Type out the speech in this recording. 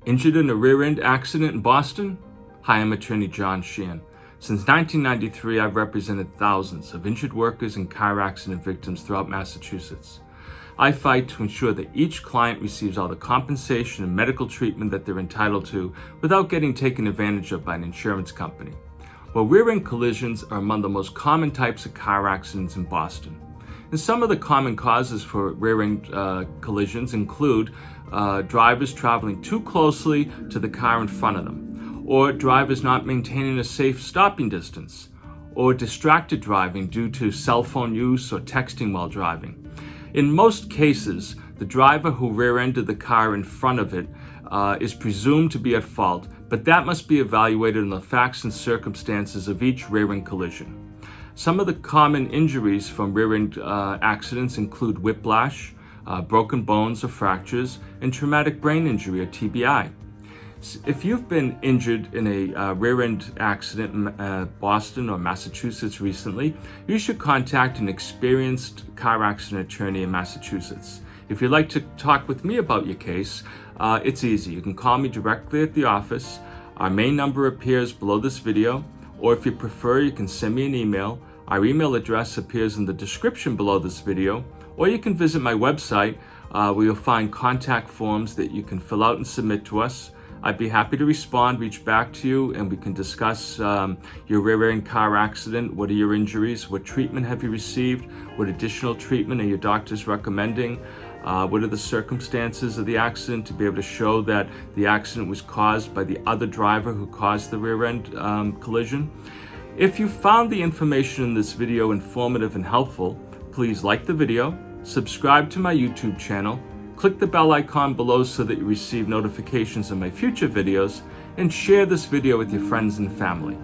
Injured in a rear-end accident in Boston? Hi, I'm attorney John Sheehan. Since 1993, I've represented thousands of injured workers and car accident victims throughout Massachusetts. I fight to ensure that each client receives all the compensation and medical treatment that they're entitled to without getting taken advantage of by an insurance company. Well, rear-end collisions are among the most common types of car accidents in Boston. And some of the common causes for rear-end collisions include drivers traveling too closely to the car in front of them, or drivers not maintaining a safe stopping distance, or distracted driving due to cell phone use or texting while driving. In most cases, the driver who rear-ended the car in front of it is presumed to be at fault, but that must be evaluated in the facts and circumstances of each rear-end collision. Some of the common injuries from rear-end accidents include whiplash, broken bones or fractures, and traumatic brain injury or TBI. If you've been injured in a rear-end accident in Boston or Massachusetts recently, you should contact an experienced car accident attorney in Massachusetts. If you'd like to talk with me about your case, it's easy. You can call me directly at the office. Our main number appears below this video, or if you prefer, you can send me an email. Our email address appears in the description below this video, or you can visit my website where you'll find contact forms that you can fill out and submit to us. I'd be happy to respond, reach back to you, and we can discuss your rear-end car accident. What are your injuries? What treatment have you received? What additional treatment are your doctors recommending? What are the circumstances of the accident to be able to show that the accident was caused by the other driver who caused the rear-end collision? If you found the information in this video informative and helpful, please like the video, subscribe to my YouTube channel, click the bell icon below so that you receive notifications of my future videos, and share this video with your friends and family.